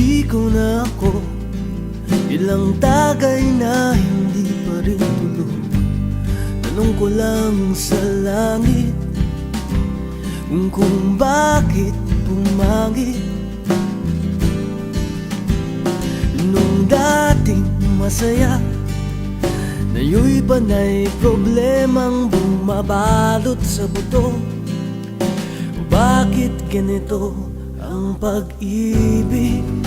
Chiko na ako, ilang tagay na hindi pa rin tulog. Tanong ko lang sa langit kung bakit pumangit. Nung dating masaya, ngayon'y panay problemang bumabalot sa buto. Bakit ganito ang pag-ibig?